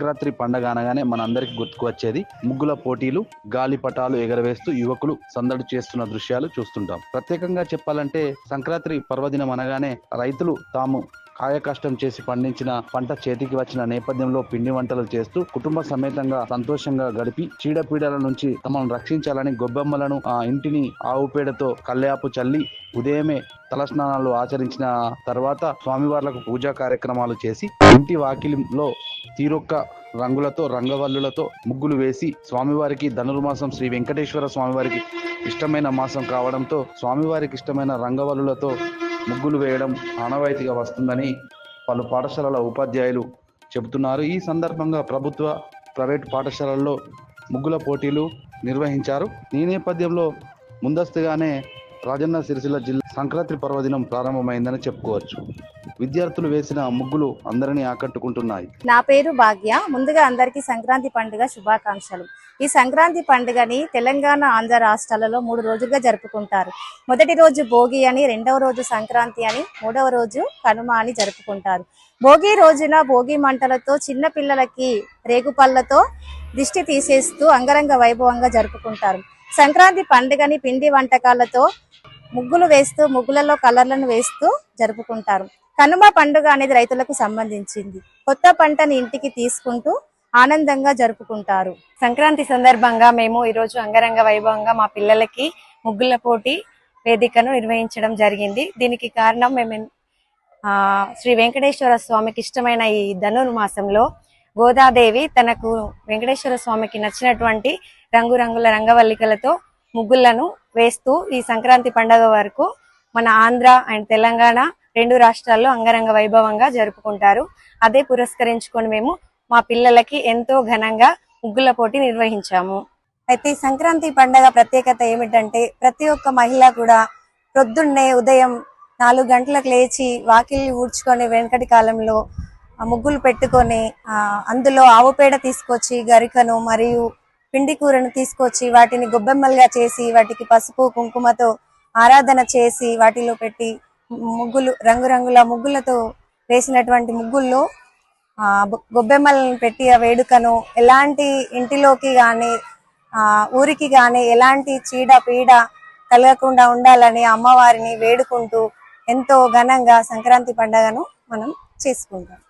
సంక్రాంతి పండగ అనగానే మనందరికి గుర్తుకు వచ్చేది ముగ్గుల పోటీలు, గాలిపటాలు ఎగరవేస్తూ యువకులు సందడి చేస్తున్న దృశ్యాలు చూస్తుంటాం. ప్రత్యేకంగా చెప్పాలంటే సంక్రాంతి పర్వదినం అనగానే రైతులు తాము కాయ కష్టం చేసి పండించిన పంట చేతికి వచ్చిన నేపథ్యంలో పిండి వంటలు చేస్తూ కుటుంబ సమేతంగా సంతోషంగా గడిపి చీడపీడల నుంచి తమను రక్షించాలని గొబ్బెమ్మలను ఇంటిని ఆవు పేడతో కల్లేపు చల్లి ఉదయమే తలస్నానాలు ఆచరించిన తర్వాత స్వామివార్లకు పూజా కార్యక్రమాలు చేసి ఇంటి వాకిలిలో తీరొక్క రంగులతో రంగవల్లులతో ముగ్గులు వేసి స్వామివారికి ధనుర్మాసం శ్రీ వెంకటేశ్వర స్వామివారికి ఇష్టమైన మాసం కావడంతో స్వామివారికి ఇష్టమైన రంగవల్లులతో ముగ్గులు వేయడం ఆనవాయితీగా వస్తుందని పలు పాఠశాలల ఉపాధ్యాయులు చెబుతున్నారు. ఈ సందర్భంగా ప్రభుత్వ ప్రైవేటు పాఠశాలల్లో ముగ్గుల పోటీలు నిర్వహించారు. ఈ నేపథ్యంలో ముందస్తుగానే రాజన్న సిరిసిల్ల జిల్లా సంక్రాంతి పర్వదినం ప్రారంభమైందని చెప్పుకోవచ్చు. విద్యార్థులు వేసిన ముగ్గులు అందరినీ ఆకట్టుకుంటున్నాయి. నా పేరు భాగ్య. ముందుగా అందరికీ సంక్రాంతి పండుగ శుభాకాంక్షలు. ఈ సంక్రాంతి పండుగని తెలంగాణ, ఆంధ్ర రాష్ట్రాలలో 3 రోజులుగా జరుపుకుంటారు. మొదటి రోజు భోగి అని, రెండవ రోజు సంక్రాంతి అని, మూడవ రోజు కనుమ అని జరుపుకుంటారు. భోగి రోజున భోగి మంటలతో చిన్న పిల్లలకి రేగుపళ్ళతో దిష్టి తీసేస్తూ అంగరంగ వైభవంగా జరుపుకుంటారు. సంక్రాంతి పండుగని పిండి వంటకాలతో ముగ్గులు వేస్తూ ముగ్గులలో కలర్లను వేస్తూ జరుపుకుంటారు. కనుమ పండుగ అనేది రైతులకు సంబంధించింది. కొత్త పంటని ఇంటికి తీసుకుంటూ ఆనందంగా జరుపుకుంటారు. సంక్రాంతి సందర్భంగా మేము ఈరోజు అంగరంగ వైభవంగా మా పిల్లలకి ముగ్గుల పోటీ వేదికను నిర్వహించడం జరిగింది. దీనికి కారణం మేము శ్రీ వెంకటేశ్వర స్వామికి ఇష్టమైన ఈ ధనుర్మాసంలో గోదాదేవి తనకు వెంకటేశ్వర స్వామికి నచ్చినటువంటి రంగురంగుల రంగవల్లికలతో ముగ్గులను వేస్తూ ఈ సంక్రాంతి పండుగ వరకు మన ఆంధ్ర అండ్ తెలంగాణ 2 రాష్ట్రాల్లో అంగరంగ వైభవంగా జరుపుకుంటారు. అదే పురస్కరించుకొని మేము మా పిల్లలకి ఎంతో ఘనంగా ముగ్గుల పోటీ నిర్వహించాము. అయితే ఈ సంక్రాంతి పండుగ ప్రత్యేకత ఏమిటంటే ప్రతి ఒక్క మహిళ కూడా ప్రొద్దున్నే ఉదయం 4 గంటలకు లేచి వాకిలి ఊడ్చుకొని వెనకటి కాలంలో ముగ్గులు పెట్టుకొని అందులో ఆవు పేడ తీసుకొచ్చి గరికను మరియు పిండి కూరను తీసుకొచ్చి వాటిని గొబ్బెమ్మలుగా చేసి వాటికి పసుపు కుంకుమతో ఆరాధన చేసి వాటిలో పెట్టి ముగ్గులు రంగురంగుల ముగ్గులతో వేసినటువంటి ముగ్గుల్లో గొబ్బెమ్మలను పెట్టి ఆ వేడుకను ఎలాంటి ఇంటిలోకి కానీ ఊరికి కానీ ఎలాంటి చీడ పీడ కలగకుండా ఉండాలని అమ్మవారిని వేడుకుంటూ ఎంతో ఘనంగా సంక్రాంతి పండుగను మనం చేసుకుంటాం.